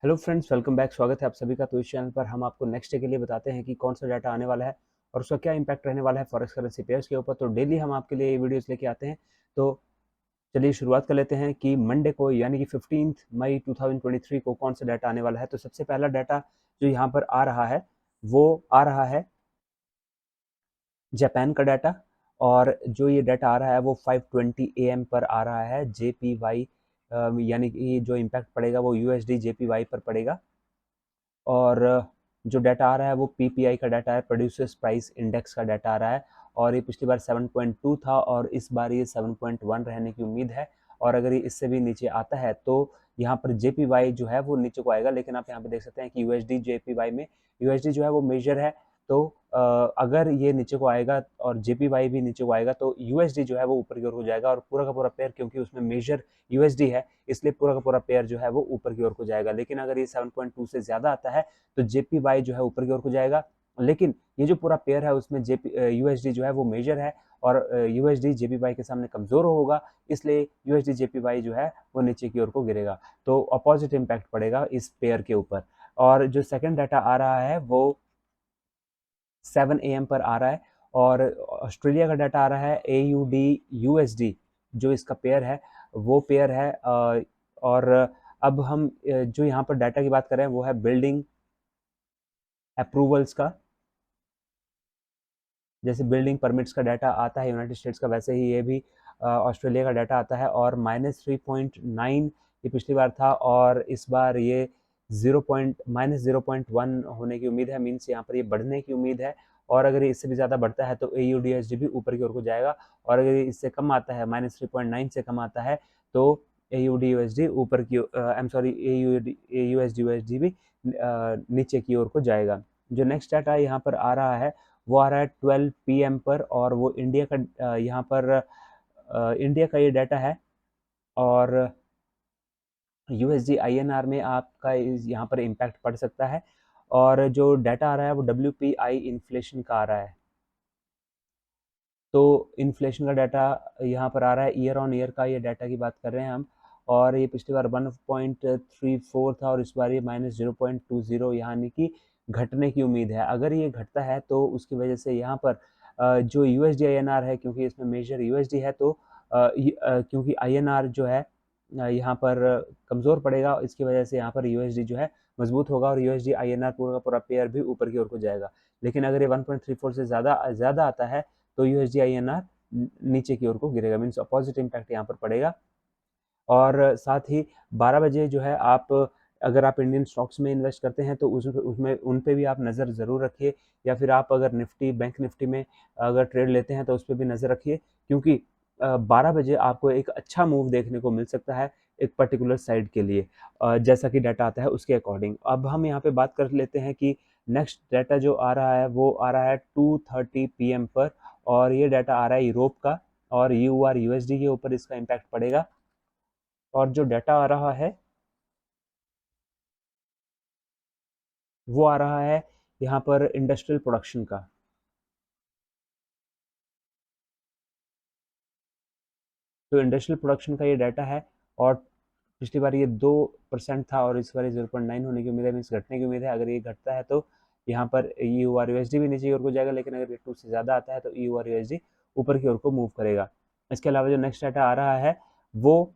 Hello friends, welcome back. स्वागत है आप सभी का। तो इस चैनल पर हम आपको नेक्स्ट डे के लिए बताते हैं कि कौन सा डाटा आने वाला है और उसका क्या इंपैक्ट रहने वाला है फॉरेक्स करेंसी पेयर्स के ऊपर। तो डेली हम आपके लिए ये वीडियोस लेके आते हैं। तो चलिए शुरुआत कर लेते हैं कि मंडे को यानी कि 15 मई 2023 को कौन सा डाटा आने वाला है। तो सबसे पहला डाटा जो यहाँ पर आ रहा है वो आ रहा है जापान का डाटा। और जो ये डाटा आ रहा है वो 5:20 AM पर आ रहा है JPY, यानी कि जो इम्पैक्ट पड़ेगा वो USD JPY पर पड़ेगा। और जो डाटा आ रहा है वो PPI का डाटा है, प्रोड्यूसर्स प्राइस इंडेक्स का डाटा आ रहा है। और ये पिछली बार 7.2 था और इस बार ये 7.1 रहने की उम्मीद है। और अगर ये इससे भी नीचे आता है तो यहाँ पर JPY जो है वो नीचे को आएगा। लेकिन आप यहाँ पे देख सकते हैं कि USD JPY में USD जो है वो मेजर है। तो अगर ये नीचे को आएगा और JPY भी नीचे को आएगा तो USD जो है वो ऊपर की ओर हो जाएगा। और पूरा का पूरा पेयर, क्योंकि उसमें मेजर USD है, इसलिए पूरा का पूरा पेयर जो है वो ऊपर की ओर को जाएगा। लेकिन अगर ये 7.2 से ज्यादा आता है तो JPY जो है ऊपर की ओर को जाएगा। लेकिन ये जो पूरा पेयर है उसमें USD जो है वो मेजर है और USD JPY के सामने कमजोर होगा, इसलिए USD JPY जो है वो नीचे की ओर को गिरेगा। तो अपोजिट इम्पैक्ट पड़ेगा इस पेयर के ऊपर। और जो सेकंड डाटा आ रहा है वो 7 AM पर आ रहा है और ऑस्ट्रेलिया का डाटा आ रहा है AUD USD। जो इसका पेयर है वो पेयर है। और अब हम जो यहाँ पर डाटा की बात कर रहे हैं वो है बिल्डिंग अप्रूवल्स का। जैसे बिल्डिंग परमिट्स का डाटा आता है यूनाइटेड स्टेट्स का, वैसे ही ये भी ऑस्ट्रेलिया का डाटा आता है। और -3.9 ये पिछली बार था और इस बार ये -0.1 होने की उम्मीद है। मीन्स यहाँ पर ये बढ़ने की उम्मीद है। और अगर ये इससे भी ज़्यादा बढ़ता है तो AUDUSD भी ऊपर की ओर को जाएगा। और अगर ये इससे कम आता है, -3.9 से कम आता है, तो AUDUSD ऊपर की आई एम सॉरी AUSDUSD भी नीचे की ओर को जाएगा। जो नेक्स्ट डाटा यहाँ पर आ रहा है वो आ रहा है 12 PM पर और वो इंडिया का यहाँ पर इंडिया का ये डाटा है। और USD INR में आपका यहाँ पर इम्पैक्ट पड़ सकता है। और जो डाटा आ रहा है वो WPI इन्फ्लेशन का आ रहा है। तो इन्फ्लेशन का डाटा यहाँ पर आ रहा है, ईयर ऑन ईयर का ये डाटा की बात कर रहे हैं हम। और ये पिछली बार 1.34 था और इस बार ये -0.20 यानी कि घटने की उम्मीद है। अगर ये घटता है तो उसकी वजह से यहाँ पर जो USD INR है, क्योंकि इसमें मेजर USD है, तो क्योंकि INR जो है यहाँ पर कमज़ोर पड़ेगा, इसकी वजह से यहाँ पर USD जो है मजबूत होगा और USD INR पूरा का पूरा पेयर भी ऊपर की ओर को जाएगा। लेकिन अगर ये 1.34 से ज़्यादा आता है तो USD INR नीचे की ओर को गिरेगा। मीन्स अपोजिट इम्पैक्ट यहाँ पर पड़ेगा। और साथ ही 12 बजे जो है आप, अगर आप इंडियन स्टॉक्स में इन्वेस्ट करते हैं तो उसमें उन पे भी आप नज़र ज़रूर रखिए। या फिर आप अगर बैंक निफ्टी में अगर ट्रेड लेते हैं तो उस पर भी नज़र रखिए, क्योंकि 12 बजे आपको एक अच्छा मूव देखने को मिल सकता है एक पर्टिकुलर साइड के लिए, जैसा कि डाटा आता है उसके अकॉर्डिंग। अब हम यहाँ पे बात कर लेते हैं कि नेक्स्ट डाटा जो आ रहा है वो आ रहा है 2:30 PM पर। और ये डाटा आ रहा है यूरोप का और USD के ऊपर इसका इम्पैक्ट पड़ेगा। और जो डाटा आ रहा है वो आ रहा है यहाँ पर इंडस्ट्रियल प्रोडक्शन का। तो इंडस्ट्रियल प्रोडक्शन का ये डाटा है और पिछली बार ये 2% था और इस बार 0.9 होने की उम्मीद है। मीन्स घटने की उम्मीद है। अगर ये घटता है तो यहाँ पर EURUSD भी नीचे की ओर को जाएगा। लेकिन अगर ये 2 से ज़्यादा आता है तो EURUSD ऊपर की ओर को मूव करेगा। इसके अलावा जो नेक्स्ट डाटा आ रहा है वो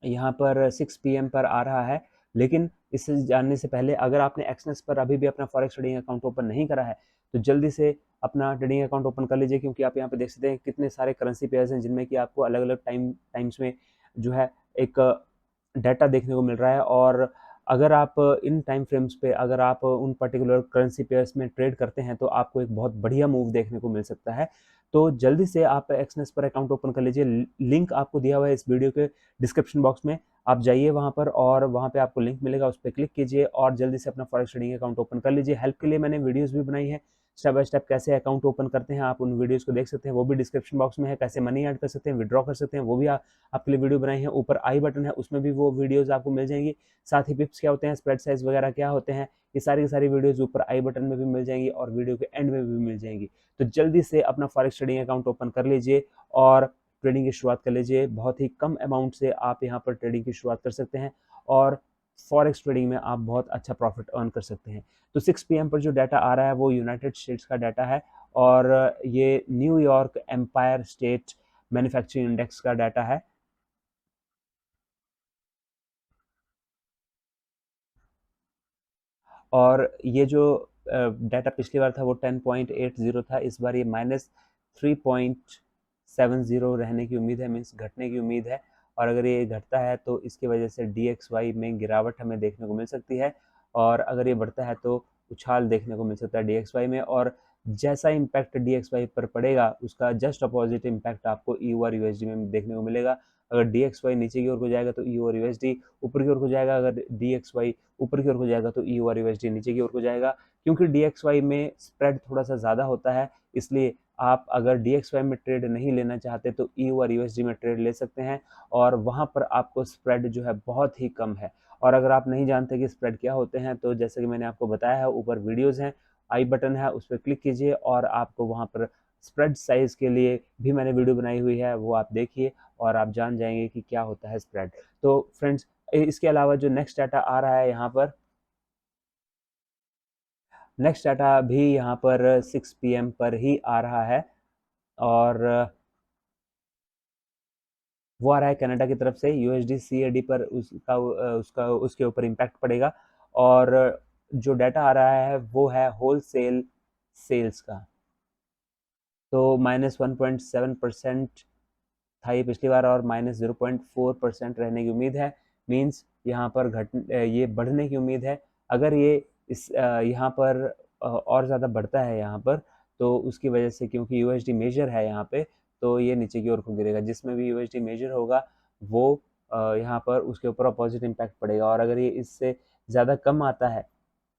यहाँ पर 6 PM पर आ रहा है। लेकिन इससे जानने से पहले, अगर आपने एक्सनेस पर अभी भी अपना फॉरेक्स ट्रेडिंग अकाउंट ओपन नहीं करा है तो जल्दी से अपना ट्रेडिंग अकाउंट ओपन कर लीजिए, क्योंकि आप यहाँ पे देख सकते हैं कितने सारे करेंसी पेयर्स हैं जिनमें कि आपको अलग अलग टाइम्स में जो है एक डाटा देखने को मिल रहा है। और अगर आप इन टाइम फ्रेम्स पे अगर आप उन पर्टिकुलर करेंसी पेयर्स में ट्रेड करते हैं तो आपको एक बहुत बढ़िया मूव देखने को मिल सकता है। तो जल्दी से आप एक्सनेस पर अकाउंट ओपन कर लीजिए। लिंक आपको दिया हुआ है इस वीडियो के डिस्क्रिप्शन बॉक्स में। आप जाइए वहाँ पर और वहाँ पे आपको लिंक मिलेगा, उस पर क्लिक कीजिए और जल्दी से अपना फॉरेक्स ट्रेडिंग अकाउंट ओपन कर लीजिए। हेल्प के लिए मैंने वीडियोस भी बनाई है, स्टेप बाय स्टेप कैसे अकाउंट ओपन करते हैं, आप उन वीडियोस को देख सकते हैं, वो भी डिस्क्रिप्शन बॉक्स में है। कैसे मनी ऐड कर सकते हैं, विड्रॉ कर सकते हैं, वो भी आपके लिए वीडियो बनाई है। ऊपर आई बटन है, उसमें भी वो वीडियोस आपको मिल जाएंगी। साथ ही पिप्स क्या होते हैं, स्प्रेड साइज वगैरह क्या होते हैं, ये सारी की सारी वीडियोस ऊपर आई बटन में भी मिल जाएंगी और वीडियो के एंड में भी मिल जाएंगी। तो जल्दी से अपना फॉरेक्स ट्रेडिंग अकाउंट ओपन कर लीजिए और ट्रेडिंग की शुरुआत कर लीजिए। बहुत ही कम अमाउंट से आप यहाँ पर ट्रेडिंग की शुरुआत कर सकते हैं। और फॉरेक्स ट्रेडिंग में आप बहुत अच्छा प्रॉफिट अर्न कर सकते हैं। तो 6 पीएम पर जो डाटा आ रहा है वो यूनाइटेड स्टेट्स का डाटा है और ये New York empire state manufacturing index का डाटा है। और ये जो डाटा पिछली बार था वो 10.80 था, इस बार ये -3.70 रहने की उम्मीद है, मीन्स घटने की उम्मीद है। और अगर ये घटता है तो इसकी वजह से DXY में गिरावट हमें देखने को मिल सकती है, और अगर ये बढ़ता है तो उछाल देखने को मिल सकता है DXY में। और जैसा इम्पैक्ट DXY पर पड़ेगा उसका जस्ट अपोजिट इम्पैक्ट आपको EU और USD में देखने को मिलेगा। अगर DXY नीचे की ओर को जाएगा तो EU और USD ऊपर की ओर को जाएगा, अगर DXY ऊपर की ओर को जाएगा तो EU और USD नीचे की ओर को जाएगा। क्योंकि DXY में स्प्रेड थोड़ा सा ज़्यादा होता है, इसलिए आप अगर DXY में ट्रेड नहीं लेना चाहते तो EU और USD में ट्रेड ले सकते हैं, और वहाँ पर आपको स्प्रेड जो है बहुत ही कम है। और अगर आप नहीं जानते कि स्प्रेड क्या होते हैं तो जैसे कि मैंने आपको बताया है, ऊपर वीडियोज़ हैं, आई बटन है, उस पर क्लिक कीजिए और आपको वहाँ पर स्प्रेड साइज़ के लिए भी मैंने वीडियो बनाई हुई है, वो आप देखिए और आप जान जाएंगे कि क्या होता है स्प्रेड। तो फ्रेंड्स, इसके अलावा जो नेक्स्ट डाटा आ रहा है यहाँ पर, नेक्स्ट डाटा भी यहाँ पर 6 पीएम पर ही आ रहा है, और वो आ रहा है कनाडा की तरफ से। USD CAD पर उसका उसके ऊपर इम्पैक्ट पड़ेगा। और जो डाटा आ रहा है वो है होलसेल सेल्स का, तो -1.7% था ये पिछली बार, और -0.4% रहने की उम्मीद है। मीन्स यहाँ पर ये बढ़ने की उम्मीद है। अगर ये यहाँ पर और ज़्यादा बढ़ता है यहाँ पर, तो उसकी वजह से, क्योंकि USD मेजर है यहाँ पे, तो ये नीचे की ओर को गिरेगा। जिसमें भी USD मेजर होगा वो यहाँ पर उसके ऊपर अपोजिट इम्पैक्ट पड़ेगा। और अगर ये इससे ज़्यादा कम आता है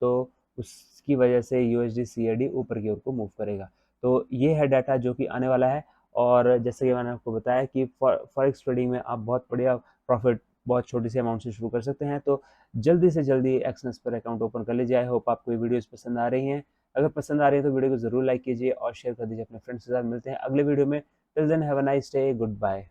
तो उसकी वजह से USD CAD ऊपर की ओर को मूव करेगा। तो ये है डाटा जो कि आने वाला है। और जैसे कि मैंने आपको बताया कि फॉरेक्स ट्रेडिंग में आप बहुत बढ़िया प्रॉफिट बहुत छोटी सी अमाउंट से शुरू कर सकते हैं। तो जल्दी से जल्दी एक्सनेस पर अकाउंट ओपन कर लीजिए। आई होप आपको ये वीडियोस पसंद आ रही हैं। अगर पसंद आ रही है तो वीडियो को ज़रूर लाइक कीजिए और शेयर कर दीजिए अपने फ्रेंड्स के साथ। मिलते हैं अगले वीडियो में। Till then have a nice day, good bye.